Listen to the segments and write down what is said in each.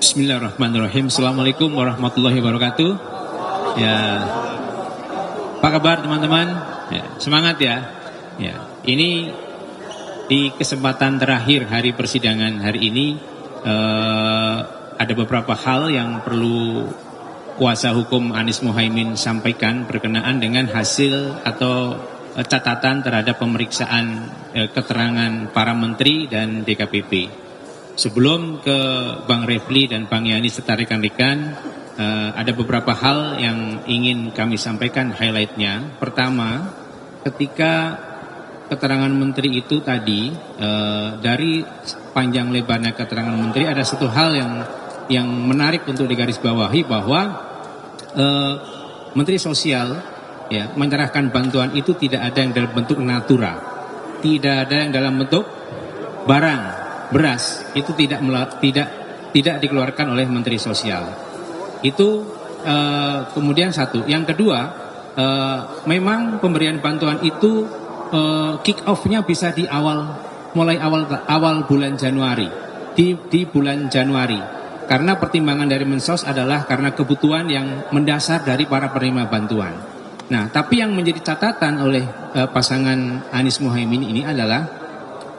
Bismillahirrahmanirrahim. Assalamualaikum warahmatullahi wabarakatuh. Ya, apa kabar teman-teman? Ya, semangat ya. Ya, ini di kesempatan terakhir hari persidangan hari ini ada beberapa hal yang perlu kuasa hukum Anies Muhaimin sampaikan berkenaan dengan hasil atau catatan terhadap pemeriksaan keterangan para menteri dan DKPP. Sebelum ke Bang Refli dan Bang Yani serta rekan-rekan, ada beberapa hal yang ingin kami sampaikan highlightnya. Pertama, ketika keterangan menteri itu tadi, dari panjang lebarnya keterangan menteri, ada satu hal yang menarik untuk digarisbawahi bahwa Menteri Sosial ya menyerahkan bantuan itu tidak ada yang dalam bentuk natura, tidak ada yang dalam bentuk barang. Beras itu tidak dikeluarkan oleh Menteri Sosial. Itu kemudian satu. Yang kedua, memang pemberian bantuan itu kick off-nya bisa di mulai awal bulan Januari, di bulan Januari. Karena pertimbangan dari Mensos adalah karena kebutuhan yang mendasar dari para penerima bantuan. Nah, tapi yang menjadi catatan oleh pasangan Anies Muhaimin ini adalah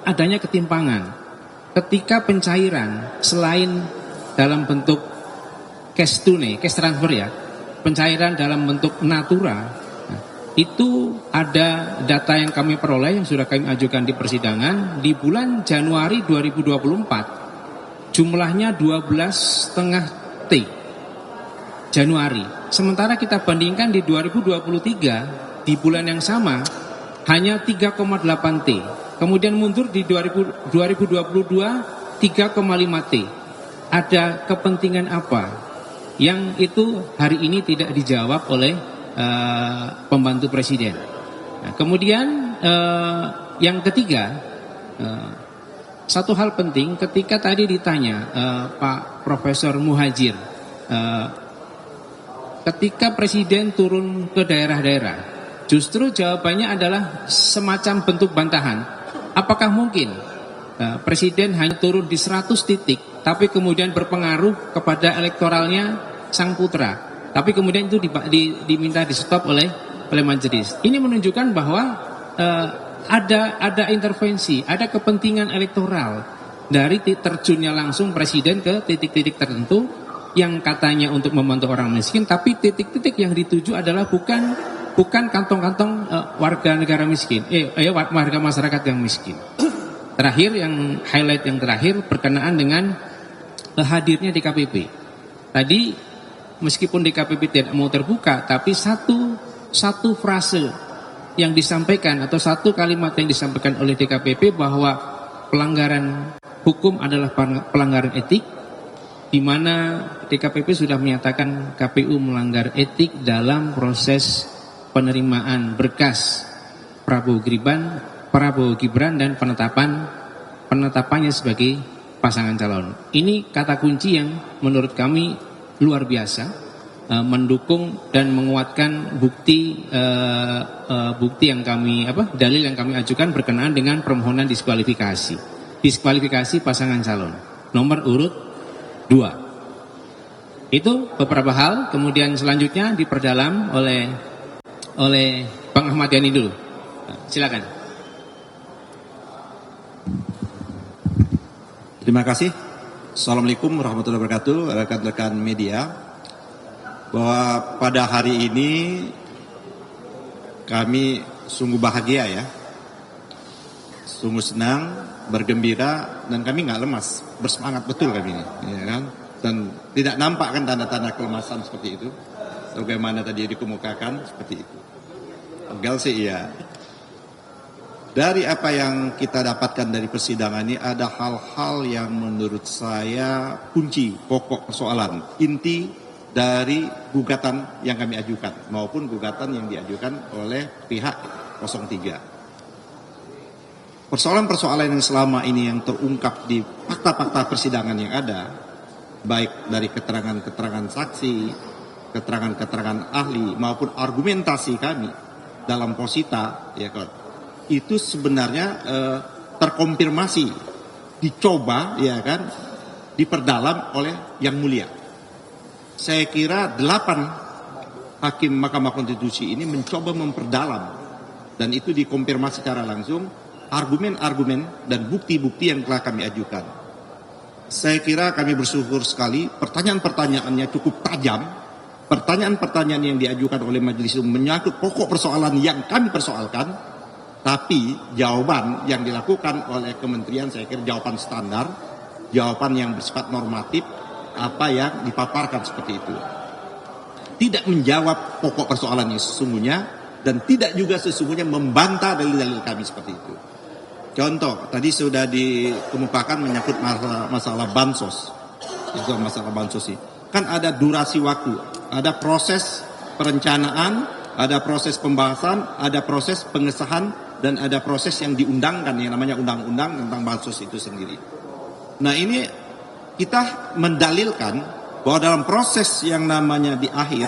adanya ketimpangan. Ketika pencairan selain dalam bentuk cash tunai, cash transfer ya, pencairan dalam bentuk natura, itu ada data yang kami peroleh yang sudah kami ajukan di persidangan di bulan Januari 2024 jumlahnya 12,5 T Januari. Sementara kita bandingkan di 2023 di bulan yang sama hanya 3,8 T. Kemudian mundur di 2022 3,5 T. Ada kepentingan apa yang itu hari ini tidak dijawab oleh pembantu presiden. Nah, kemudian yang ketiga, satu hal penting ketika tadi ditanya Pak Profesor Muhajir, ketika presiden turun ke daerah-daerah, justru jawabannya adalah semacam bentuk bantahan. Apakah mungkin presiden hanya turun di 100 titik, tapi kemudian berpengaruh kepada elektoralnya sang putra, tapi kemudian itu diminta di stop oleh majelis. Ini menunjukkan bahwa ada intervensi, ada kepentingan elektoral dari terjunnya langsung presiden ke titik-titik tertentu yang katanya untuk membantu orang miskin, tapi titik-titik yang dituju adalah bukan kantong-kantong warga negara miskin, warga masyarakat yang miskin. Terakhir, yang highlight yang terakhir berkenaan dengan hadirnya DKPP. Tadi meskipun DKPP tidak mau terbuka, tapi satu frase yang disampaikan atau satu kalimat yang disampaikan oleh DKPP bahwa pelanggaran hukum adalah pelanggaran etik, di mana DKPP sudah menyatakan KPU melanggar etik dalam proses penerimaan berkas Prabowo Gibran dan penetapannya sebagai pasangan calon. Ini kata kunci yang menurut kami luar biasa, mendukung dan menguatkan bukti yang kami dalil yang kami ajukan berkenaan dengan permohonan diskualifikasi pasangan calon nomor urut 2. Itu beberapa hal. Kemudian selanjutnya diperdalam oleh Bang Ahmad Yani dulu. Silakan. Terima kasih. Assalamualaikum warahmatullahi wabarakatuh, rekan-rekan media. Bahwa pada hari ini kami sungguh bahagia ya, sungguh senang, bergembira, dan kami nggak lemas, bersemangat betul kami ini, ya kan? Dan tidak nampak kan tanda-tanda kelemasan seperti itu, bagaimana tadi dikemukakan seperti itu. Enggak sih iya. Dari apa yang kita dapatkan dari persidangan ini ada hal-hal yang menurut saya kunci, pokok persoalan, inti dari gugatan yang kami ajukan maupun gugatan yang diajukan oleh pihak 03. Persoalan-persoalan yang selama ini yang terungkap di fakta-fakta persidangan yang ada, baik dari keterangan-keterangan saksi, keterangan-keterangan ahli maupun argumentasi kami dalam posita, ya kan, itu sebenarnya terkonfirmasi, dicoba, ya kan, diperdalam oleh Yang Mulia. Saya kira 8 hakim Mahkamah Konstitusi ini mencoba memperdalam, dan itu dikonfirmasi secara langsung argumen-argumen dan bukti-bukti yang telah kami ajukan. Saya kira kami bersyukur sekali, pertanyaan-pertanyaannya cukup tajam. Pertanyaan-pertanyaan yang diajukan oleh majelis menyangkut pokok persoalan yang kami persoalkan, tapi jawaban yang dilakukan oleh kementerian saya kira jawaban standar, jawaban yang bersifat normatif, apa yang dipaparkan seperti itu. Tidak menjawab pokok persoalan yang sesungguhnya, dan tidak juga sesungguhnya membantah dalil-dalil kami seperti itu. Contoh, tadi sudah dikemukakan menyangkut masalah bansos. Itu masalah bansos ini. Kan ada durasi waktu, ada proses perencanaan, ada proses pembahasan, ada proses pengesahan, dan ada proses yang diundangkan yang namanya undang-undang tentang bansos itu sendiri. Nah, ini kita mendalilkan bahwa dalam proses yang namanya di akhir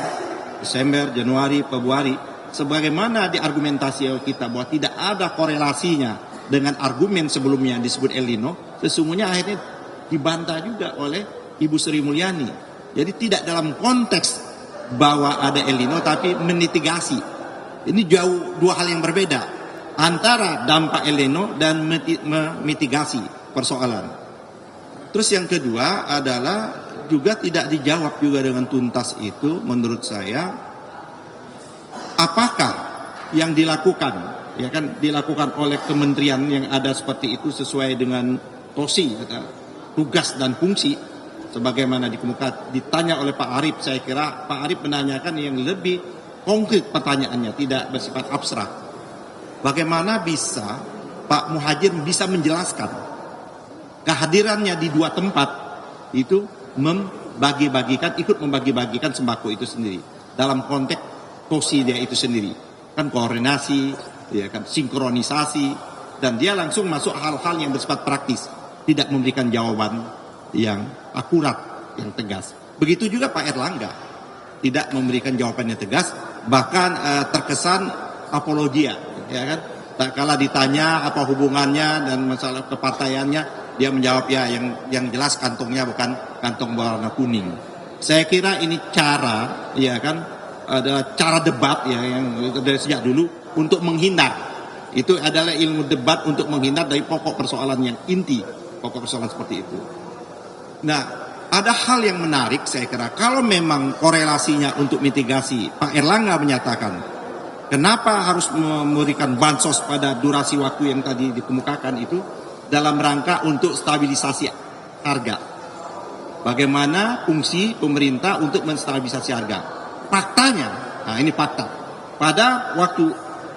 Desember, Januari, Februari, sebagaimana diargumentasi kita bahwa tidak ada korelasinya dengan argumen sebelumnya yang disebut El Nino, sesungguhnya akhirnya dibantah juga oleh Ibu Sri Mulyani. Jadi tidak dalam konteks bahwa ada El Nino, tapi memitigasi. Ini jauh dua hal yang berbeda antara dampak El Nino dan memitigasi persoalan. Terus yang kedua adalah juga tidak dijawab juga dengan tuntas itu menurut saya, apakah yang dilakukan, ya kan, dilakukan oleh kementerian yang ada seperti itu sesuai dengan tosi, tugas dan fungsi, sebagaimana dikemukakan, ditanya oleh Pak Arief. Saya kira Pak Arief menanyakan yang lebih konkret pertanyaannya, tidak bersifat abstrak. Bagaimana bisa Pak Muhajir bisa menjelaskan kehadirannya di dua tempat itu ikut membagi-bagikan sembako itu sendiri dalam konteks tosi dia itu sendiri, kan koordinasi, ya kan, sinkronisasi, dan dia langsung masuk hal-hal yang bersifat praktis, tidak memberikan jawaban yang akurat, yang tegas. Begitu juga Pak Erlangga tidak memberikan jawaban yang tegas, bahkan terkesan apologia, ya kan. Tak kala ditanya apa hubungannya dan masalah kepartaiannya, dia menjawab ya yang jelas kantongnya bukan kantong berwarna kuning. Saya kira ini cara, ya kan, adalah cara debat ya yang dari sejak dulu untuk menghindar. Itu adalah ilmu debat untuk menghindar dari pokok persoalan yang inti, pokok persoalan seperti itu. Nah, ada hal yang menarik saya kira, kalau memang korelasinya untuk mitigasi, Pak Erlangga menyatakan kenapa harus memberikan bansos pada durasi waktu yang tadi dikemukakan itu dalam rangka untuk stabilisasi harga. Bagaimana fungsi pemerintah untuk menstabilisasi harga? Faktanya, nah ini fakta. Pada waktu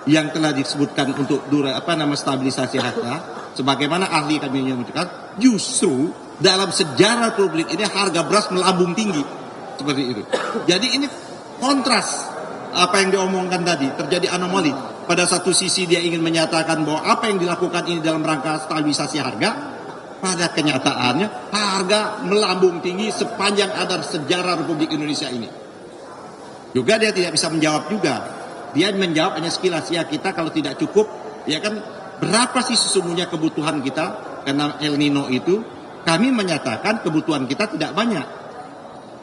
yang telah disebutkan untuk stabilisasi harga, sebagaimana ahli kami menyebutkan, justru dalam sejarah publik ini harga beras melambung tinggi seperti itu. Jadi ini kontras apa yang diomongkan tadi, terjadi anomali. Pada satu sisi dia ingin menyatakan bahwa apa yang dilakukan ini dalam rangka stabilisasi harga, pada kenyataannya harga melambung tinggi sepanjang ada sejarah Republik Indonesia ini. Juga dia tidak bisa menjawab juga. Dia menjawab hanya sekilas, ya kita kalau tidak cukup, ya kan berapa sih sesungguhnya kebutuhan kita karena El Nino itu. Kami menyatakan kebutuhan kita tidak banyak.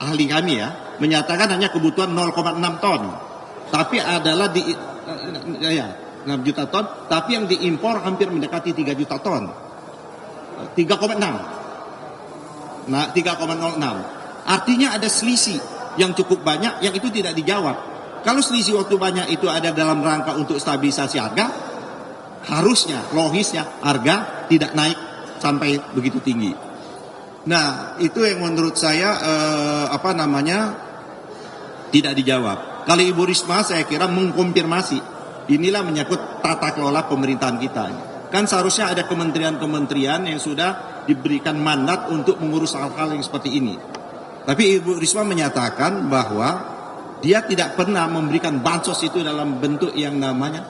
Ahli kami ya menyatakan hanya kebutuhan 0,6 ton. Tapi adalah 6 juta ton, tapi yang diimpor hampir mendekati 3 juta ton. 3,6. Nah, 3,06. Artinya ada selisih yang cukup banyak yang itu tidak dijawab. Kalau selisih waktu banyak itu ada dalam rangka untuk stabilisasi harga, harusnya, logisnya harga tidak naik sampai begitu tinggi. Nah, itu yang menurut saya tidak dijawab. Kalau Ibu Risma saya kira mengkonfirmasi, inilah menyangkut tata kelola pemerintahan kita. Kan seharusnya ada kementerian-kementerian yang sudah diberikan mandat untuk mengurus hal-hal yang seperti ini. Tapi Ibu Risma menyatakan bahwa dia tidak pernah memberikan bansos itu dalam bentuk yang namanya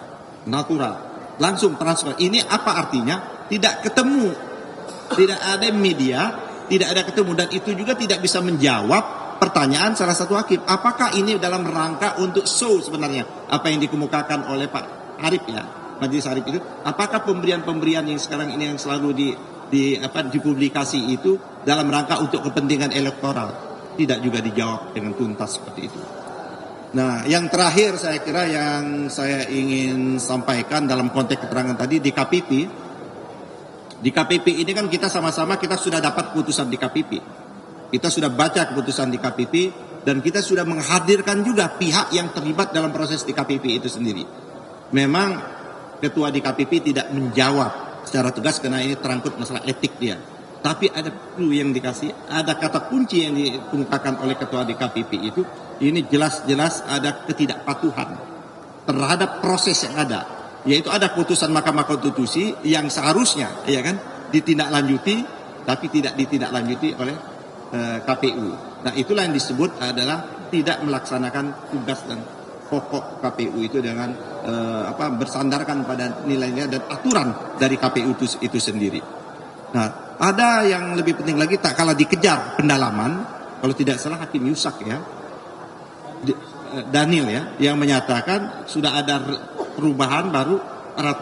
natural, langsung transfer. Ini apa artinya? Tidak ketemu, tidak ada media, tidak ada ketemu, dan itu juga tidak bisa menjawab pertanyaan salah satu hakim. Apakah ini dalam rangka untuk show sebenarnya apa yang dikemukakan oleh Pak Arief ya, Majelis Arief itu? Apakah pemberian-pemberian yang sekarang ini yang selalu dipublikasi itu dalam rangka untuk kepentingan elektoral. Tidak juga dijawab dengan tuntas seperti itu. Nah, yang terakhir saya kira yang saya ingin sampaikan dalam konteks keterangan tadi di KPP. Di KPP ini kan kita sama-sama kita sudah dapat keputusan di KPP. Kita sudah baca keputusan di KPP dan kita sudah menghadirkan juga pihak yang terlibat dalam proses di KPP itu sendiri. Memang ketua di KPP tidak menjawab secara tegas karena ini terangkut masalah etik dia. Tapi ada clue yang dikasih, ada kata kunci yang dikemukakan oleh ketua di KPP itu, ini jelas-jelas ada ketidakpatuhan terhadap proses yang ada, yaitu ada putusan Mahkamah Konstitusi yang seharusnya, ya kan, ditindaklanjuti, tapi tidak ditindaklanjuti oleh KPU. Nah, itulah yang disebut adalah tidak melaksanakan tugas dan pokok KPU itu dengan bersandarkan pada nilai-nilai dan aturan dari KPU itu sendiri. Nah, ada yang lebih penting lagi, tak kalah dikejar pendalaman, kalau tidak salah Hakim Yusak ya, Daniel ya, yang menyatakan sudah ada perubahan baru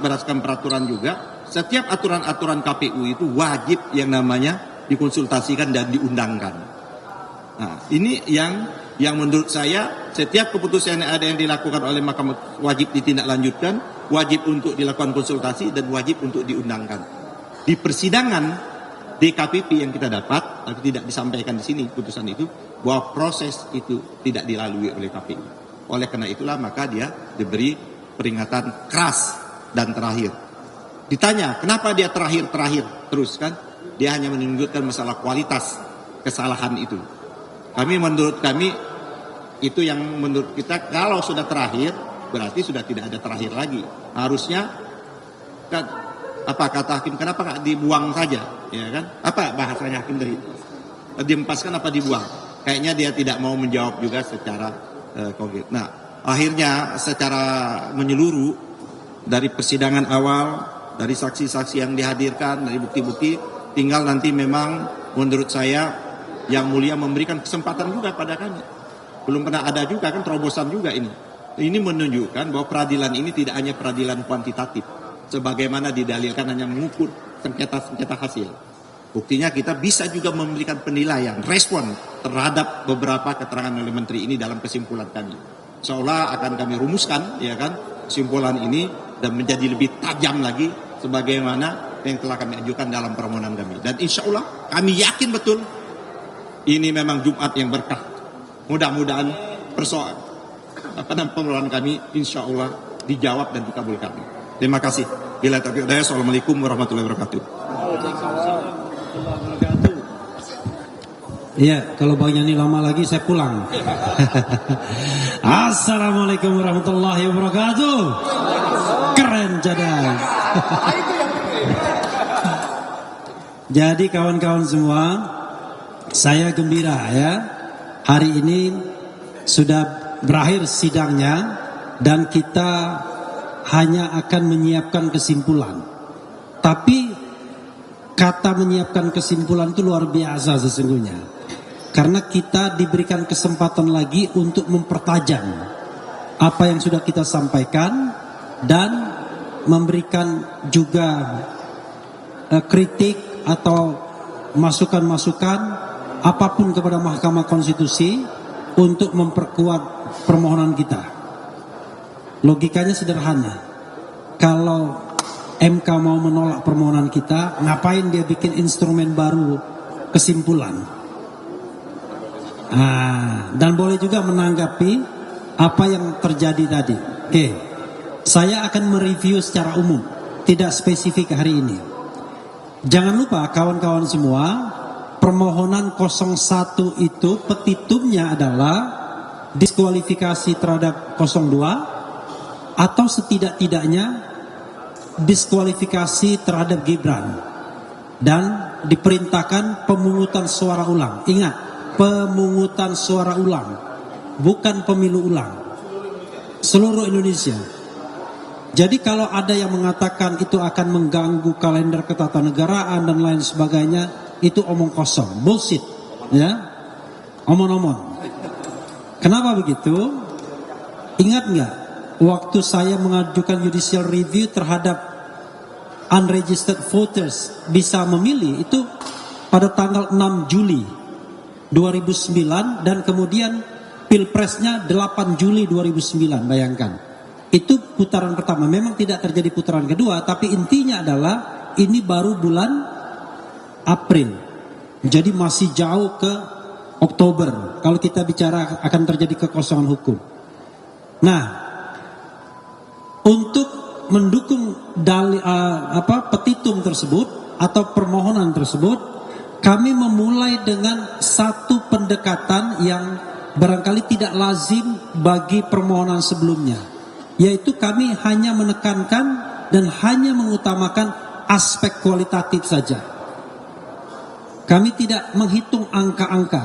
berdasarkan peraturan juga. Setiap aturan-aturan KPU itu wajib yang namanya dikonsultasikan dan diundangkan. Nah, ini yang menurut saya setiap keputusan yang ada yang dilakukan oleh Mahkamah wajib ditindaklanjutkan, wajib untuk dilakukan konsultasi dan wajib untuk diundangkan. Di persidangan DKPP yang kita dapat, tapi tidak disampaikan di sini putusan itu, bahwa proses itu tidak dilalui oleh KPU. Oleh karena itulah maka dia diberi peringatan keras dan terakhir. Ditanya, kenapa dia terakhir terus kan? Dia hanya menunjukkan masalah kualitas kesalahan itu. Menurut kami, itu yang menurut kita kalau sudah terakhir, berarti sudah tidak ada terakhir lagi. Harusnya kan, apa kata hakim, kenapa nggak dibuang saja, ya kan? Apa bahasanya hakim dari diempaskan apa dibuang? Kayaknya dia tidak mau menjawab juga secara konkret. Nah, akhirnya secara menyeluruh dari persidangan awal, dari saksi-saksi yang dihadirkan, dari bukti-bukti, tinggal nanti memang menurut saya yang mulia memberikan kesempatan juga pada kami. Belum pernah ada juga kan terobosan juga ini. Ini menunjukkan bahwa peradilan ini tidak hanya peradilan kuantitatif, sebagaimana didalilkan hanya mengukur sengketa hasil. Buktinya kita bisa juga memberikan penilaian, respon terhadap beberapa keterangan oleh menteri ini dalam kesimpulan kami. Seolah akan kami rumuskan, ya kan, kesimpulan ini dan menjadi lebih tajam lagi sebagaimana yang telah kami ajukan dalam permohonan kami. Dan insya Allah kami yakin betul ini memang Jumat yang berkah. Mudah-mudahan permohonan kami insya Allah dijawab dan dikabulkan. Terima kasih. Bila taufiq hidayah. Assalamualaikum warahmatullahi wabarakatuh. Iya, kalau Bang Yani lama lagi saya pulang. Assalamualaikum warahmatullahi wabarakatuh. Keren cadang. Jadi kawan-kawan semua, saya gembira ya. Hari ini sudah berakhir sidangnya dan kita hanya akan menyiapkan kesimpulan. Tapi kata menyiapkan kesimpulan itu luar biasa sesungguhnya. Karena kita diberikan kesempatan lagi untuk mempertajam apa yang sudah kita sampaikan dan memberikan juga kritik atau masukan-masukan apapun kepada Mahkamah Konstitusi untuk memperkuat permohonan kita. Logikanya sederhana. Kalau MK mau menolak permohonan kita, ngapain dia bikin instrumen baru kesimpulan? Dan boleh juga menanggapi apa yang terjadi tadi. Oke, saya akan mereview secara umum, tidak spesifik hari ini. Jangan lupa kawan-kawan semua, permohonan 01 itu petitumnya adalah diskualifikasi terhadap 02 atau setidak-tidaknya diskualifikasi terhadap Gibran dan diperintahkan pemungutan suara ulang. Ingat, pemungutan suara ulang, bukan pemilu ulang. Seluruh Indonesia. Jadi kalau ada yang mengatakan itu akan mengganggu kalender ketatanegaraan dan lain sebagainya, itu omong kosong, bullshit, ya, omong-omong. Kenapa begitu? Ingat nggak? Waktu saya mengajukan judicial review terhadap unregistered voters bisa memilih itu pada tanggal 6 Juli 2009 dan kemudian pilpresnya 8 Juli 2009, bayangkan. Itu putaran pertama, memang tidak terjadi putaran kedua, tapi intinya adalah ini baru bulan April. Jadi masih jauh ke Oktober kalau kita bicara akan terjadi kekosongan hukum. Nah, untuk mendukung petitum tersebut atau permohonan tersebut, kami memulai dengan satu pendekatan yang barangkali tidak lazim bagi permohonan sebelumnya, yaitu kami hanya menekankan dan hanya mengutamakan aspek kualitatif saja. Kami tidak menghitung angka-angka,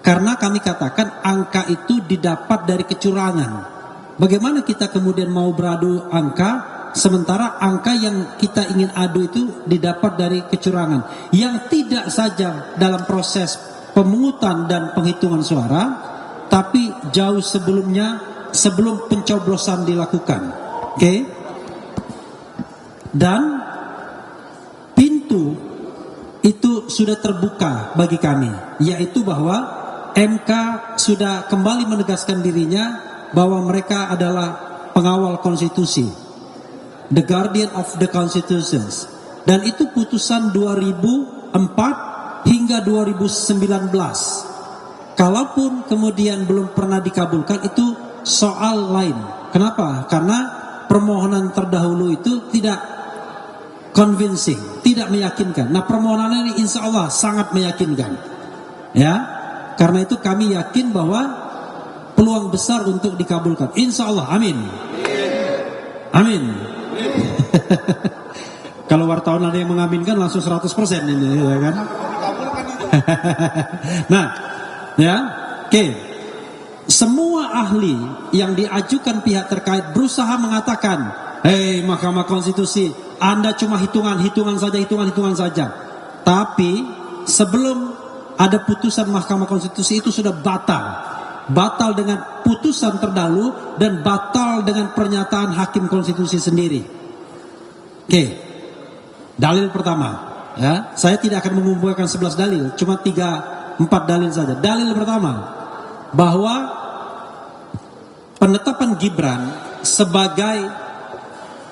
karena kami katakan angka itu didapat dari kecurangan. Bagaimana kita kemudian mau beradu angka, sementara angka yang kita ingin adu itu didapat dari kecurangan, yang tidak saja dalam proses pemungutan dan penghitungan suara, tapi jauh sebelumnya, sebelum pencoblosan dilakukan. Oke? Dan pintu itu sudah terbuka bagi kami, yaitu bahwa MK sudah kembali menegaskan dirinya bahwa mereka adalah pengawal konstitusi, the guardian of the constitutions, dan itu putusan 2004 hingga 2019. Kalaupun kemudian belum pernah dikabulkan, itu soal lain. Kenapa? Karena permohonan terdahulu itu tidak convincing, tidak meyakinkan. Nah, permohonan ini insya Allah sangat meyakinkan. Ya, karena itu kami yakin bahwa peluang besar untuk dikabulkan. Insya Allah, amin. Amin. Kalau wartawan ada yang mengaminkan langsung 100% ini, ya kan? Nah, ya, oke. Semua ahli yang diajukan pihak terkait berusaha mengatakan, hei Mahkamah Konstitusi, Anda cuma hitungan saja. Tapi sebelum ada putusan Mahkamah Konstitusi itu sudah batal. Batal dengan putusan terdahulu dan batal dengan pernyataan Hakim Konstitusi sendiri. Oke. Dalil pertama, ya, saya tidak akan mengumpulkan 11 dalil, cuma 3-4 dalil saja. Dalil pertama, bahwa penetapan Gibran sebagai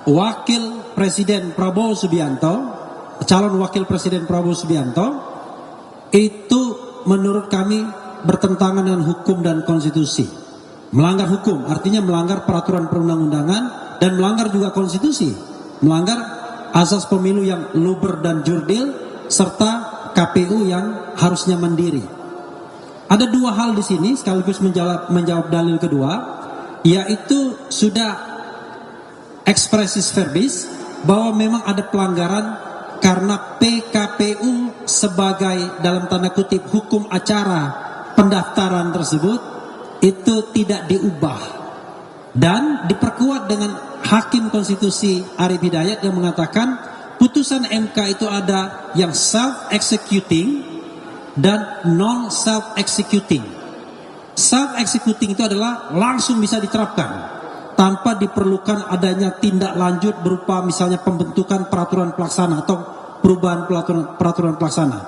wakil Presiden Prabowo Subianto, calon wakil Presiden Prabowo Subianto, itu menurut kami bertentangan dengan hukum dan konstitusi. Melanggar hukum, artinya melanggar peraturan perundang-undangan dan melanggar juga konstitusi. Melanggar asas pemilu yang luber dan jurdil, serta KPU yang harusnya mandiri. Ada dua hal di sini sekaligus menjawab dalil kedua, yaitu sudah expressis verbis bahwa memang ada pelanggaran karena PKPU sebagai dalam tanda kutip hukum acara pendaftaran tersebut itu tidak diubah dan diperkuat dengan Hakim Konstitusi Arief Hidayat yang mengatakan putusan MK itu ada yang self-executing dan non-self-executing. Self-executing itu adalah langsung bisa diterapkan tanpa diperlukan adanya tindak lanjut berupa misalnya pembentukan peraturan pelaksana atau perubahan peraturan pelaksana.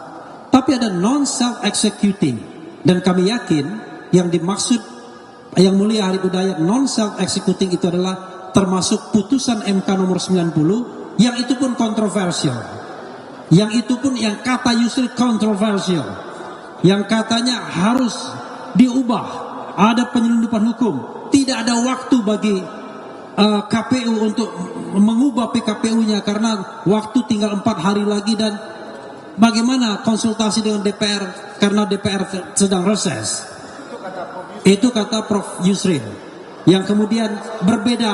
Tapi ada non-self-executing, dan kami yakin yang dimaksud Yang Mulia Arief Hidayat non-self-executing itu adalah termasuk putusan MK nomor 90 yang itu pun kontroversial, yang itu pun yang kata Yusril kontroversial, yang katanya harus diubah, ada penyelundupan hukum, tidak ada waktu bagi KPU untuk mengubah PKPU-nya karena waktu tinggal 4 hari lagi, dan bagaimana konsultasi dengan DPR karena DPR sedang reses. Itu kata Prof. Yusril, yang kemudian berbeda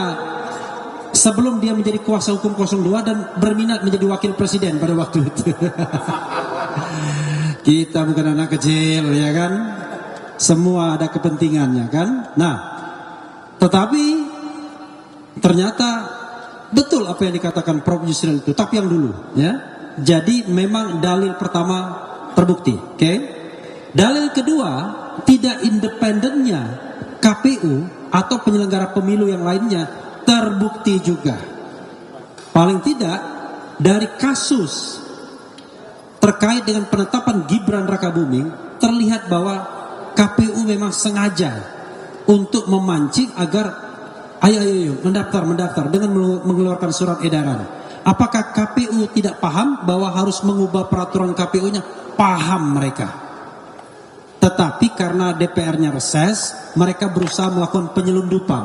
sebelum dia menjadi kuasa hukum 02 dan berminat menjadi wakil presiden pada waktu itu. Kita bukan anak kecil, ya kan? Semua ada kepentingannya, kan? Nah, tetapi ternyata betul apa yang dikatakan Prof. Yusril itu, tapi yang dulu, ya. Jadi memang dalil pertama terbukti, oke? Dalil kedua, tidak independennya KPU atau penyelenggara pemilu yang lainnya terbukti juga. Paling tidak dari kasus terkait dengan penetapan Gibran Rakabuming, terlihat bahwa KPU memang sengaja untuk memancing agar ayo mendaftar dengan mengeluarkan surat edaran. Apakah KPU tidak paham bahwa harus mengubah peraturan KPU-nya? Paham mereka. Tetapi karena DPR-nya reses, mereka berusaha melakukan penyelundupan.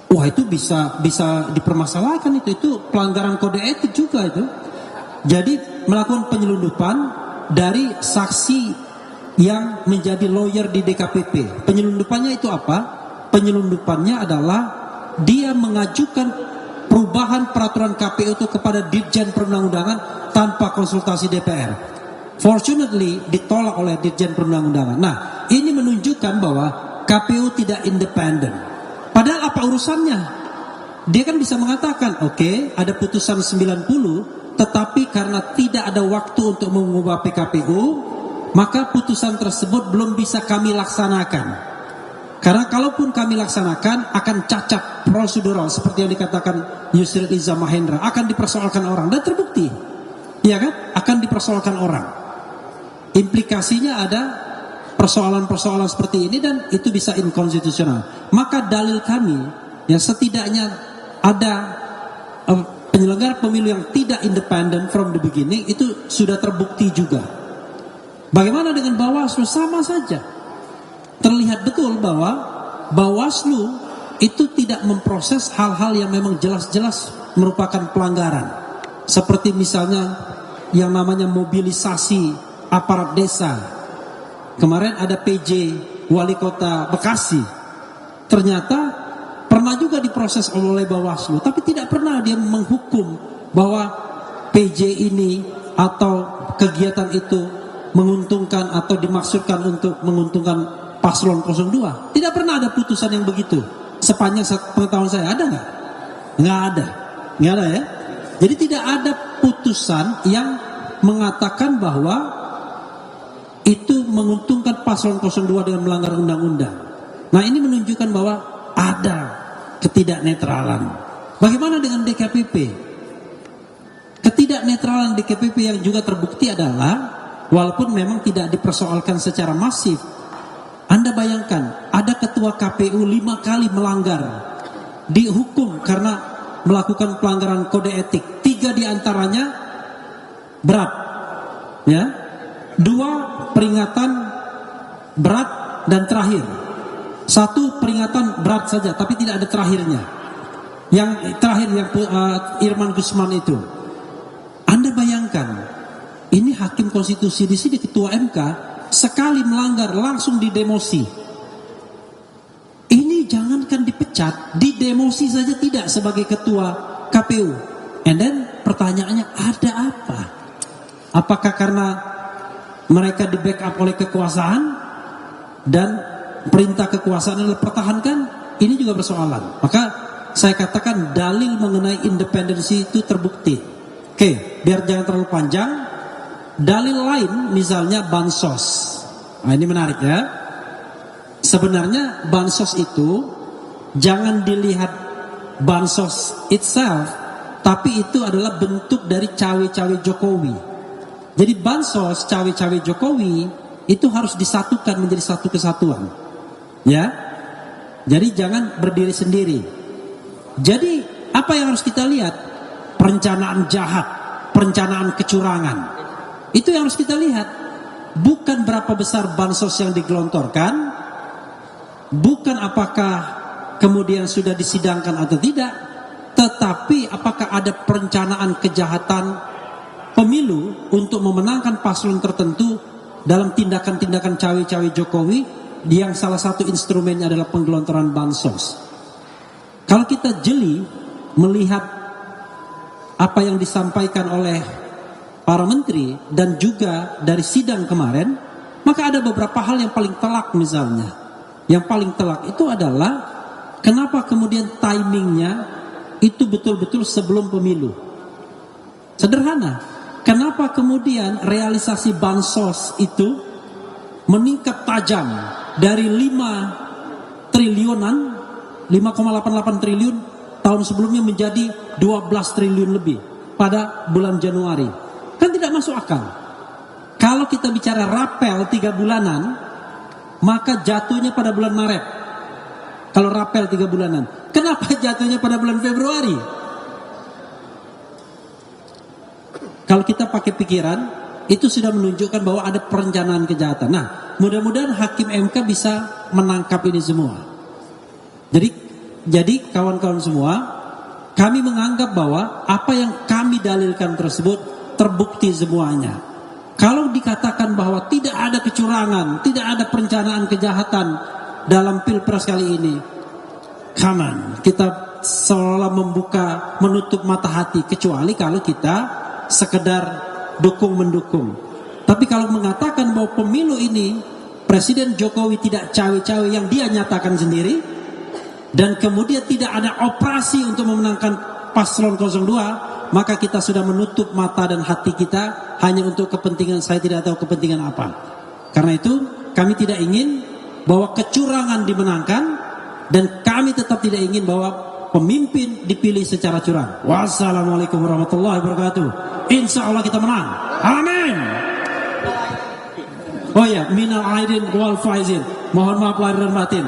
Wah, itu bisa dipermasalahkan, itu pelanggaran kode etik juga itu. Jadi melakukan penyelundupan dari saksi yang menjadi lawyer di DKPP. Penyelundupannya itu apa? Penyelundupannya adalah dia mengajukan perubahan peraturan KPU itu kepada Dirjen Perundang-undangan tanpa konsultasi DPR. Fortunately ditolak oleh Dirjen Perundang-undangan. Nah, ini menunjukkan bahwa KPU tidak independen. Padahal apa urusannya? Dia kan bisa mengatakan, oke, ada putusan 90, tetapi karena tidak ada waktu untuk mengubah PKPU, maka putusan tersebut belum bisa kami laksanakan. Karena kalaupun kami laksanakan akan cacat prosedural seperti yang dikatakan Yusril Iza Mahendra, akan dipersoalkan orang, dan terbukti, ya kan? Akan dipersoalkan orang. Implikasinya ada persoalan-persoalan seperti ini dan itu bisa inkonstitusional. Maka dalil kami, ya setidaknya ada penyelenggara pemilu yang tidak independen from the beginning, itu sudah terbukti juga. Bagaimana dengan Bawaslu? Sama saja. Terlihat betul bahwa Bawaslu itu tidak memproses hal-hal yang memang jelas-jelas merupakan pelanggaran. Seperti misalnya yang namanya mobilisasi aparat desa. Kemarin ada PJ Wali Kota Bekasi. Ternyata pernah juga diproses oleh Bawaslu, tapi tidak pernah dia menghukum bahwa PJ ini atau kegiatan itu menguntungkan atau dimaksudkan untuk menguntungkan Paslon 02. Tidak pernah ada putusan yang begitu. Sepanjang pengetahuan saya, ada nggak? Nggak ada. Nggak ada ya. Jadi tidak ada putusan yang mengatakan bahwa itu menguntungkan Paslon 02 dengan melanggar undang-undang. Nah, ini menunjukkan bahwa ada ketidaknetralan. Bagaimana dengan DKPP? Ketidaknetralan DKPP yang juga terbukti adalah walaupun memang tidak dipersoalkan secara masif, Anda bayangkan ada ketua KPU 5 kali melanggar, dihukum karena melakukan pelanggaran kode etik. 3 diantaranya berat, ya, 2 peringatan berat dan terakhir, 1 peringatan berat saja tapi tidak ada terakhirnya. Yang terakhir yang Irman Gusman itu, Anda bayangkan, ini hakim konstitusi di sini, ketua MK, sekali melanggar langsung didemosi. Ini jangankan dipecat, didemosi saja tidak sebagai ketua KPU. And then pertanyaannya, ada apa? Apakah karena mereka di backup oleh kekuasaan dan perintah kekuasaan adalah pertahankan? Ini juga persoalan. Maka saya katakan dalil mengenai independensi itu terbukti. Oke, biar jangan terlalu panjang. Dalil lain misalnya bansos. Nah, ini menarik ya. Sebenarnya bansos itu jangan dilihat bansos itself, tapi itu adalah bentuk dari cawe-cawe Jokowi. Jadi bansos cawe-cawe Jokowi itu harus disatukan menjadi satu kesatuan. Ya. Jadi jangan berdiri sendiri. Jadi apa yang harus kita lihat? Perencanaan jahat, perencanaan kecurangan. Itu yang harus kita lihat. Bukan berapa besar bansos yang digelontorkan, bukan apakah kemudian sudah disidangkan atau tidak, tetapi apakah ada perencanaan kejahatan pemilu untuk memenangkan paslon tertentu dalam tindakan-tindakan cawe-cawe Jokowi, yang salah satu instrumennya adalah penggelontoran bansos. Kalau kita jeli melihat apa yang disampaikan oleh para menteri dan juga dari sidang kemarin, maka ada beberapa hal yang paling telak misalnya. Yang paling telak itu adalah kenapa kemudian timingnya itu betul-betul sebelum pemilu. Sederhana, kenapa kemudian realisasi bansos itu meningkat tajam dari 5 triliunan, 5,88 triliun tahun sebelumnya menjadi 12 triliun lebih. pada bulan Januari. Kan tidak masuk akal. Kalau kita bicara rapel 3 bulanan, maka jatuhnya pada bulan Maret. Kalau rapel 3 bulanan, kenapa jatuhnya pada bulan Februari? Kalau kita pakai pikiran, itu sudah menunjukkan bahwa ada perencanaan kejahatan. Nah, mudah-mudahan hakim MK bisa menangkap ini semua. Jadi kawan-kawan semua, kami menganggap bahwa apa yang kami dalilkan tersebut terbukti semuanya. Kalau dikatakan bahwa tidak ada kecurangan, tidak ada perencanaan kejahatan dalam Pilpres kali ini, come on, kita seolah menutup mata hati, kecuali kalau kita sekedar dukung-mendukung. Tapi kalau mengatakan bahwa pemilu ini Presiden Jokowi tidak cawe-cawe yang dia nyatakan sendiri, dan kemudian tidak ada operasi untuk memenangkan paslon 02, maka kita sudah menutup mata dan hati kita hanya untuk kepentingan, saya tidak tahu kepentingan apa. Karena itu kami tidak ingin bahwa kecurangan dimenangkan, dan kami tetap tidak ingin bahwa pemimpin dipilih secara curang. Wassalamualaikum warahmatullahi wabarakatuh. Insya Allah kita menang. Amin. Oh ya, minal aidin wal faizin. Mohon maaf lahir dan batin.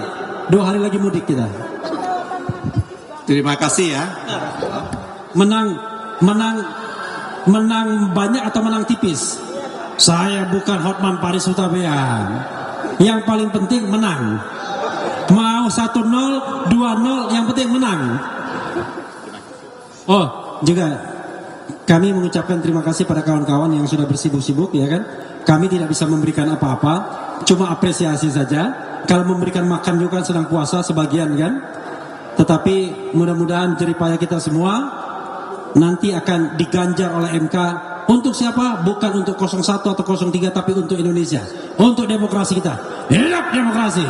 2 hari lagi mudik kita. Terima kasih ya. Menang banyak atau menang tipis? Saya bukan Hotman Paris Hutabean. Yang paling penting menang. Mau 1-0, 2-0, yang penting menang. Oh, juga kami mengucapkan terima kasih pada kawan-kawan yang sudah bersibuk-sibuk, ya kan. Kami tidak bisa memberikan apa-apa, cuma apresiasi saja. Kalau memberikan makan juga sedang puasa sebagian kan. Tetapi mudah-mudahan jeripaya kita semua nanti akan diganjar oleh MK. Untuk siapa? Bukan untuk 01 atau 03, tapi untuk Indonesia, untuk demokrasi kita. Hidup demokrasi.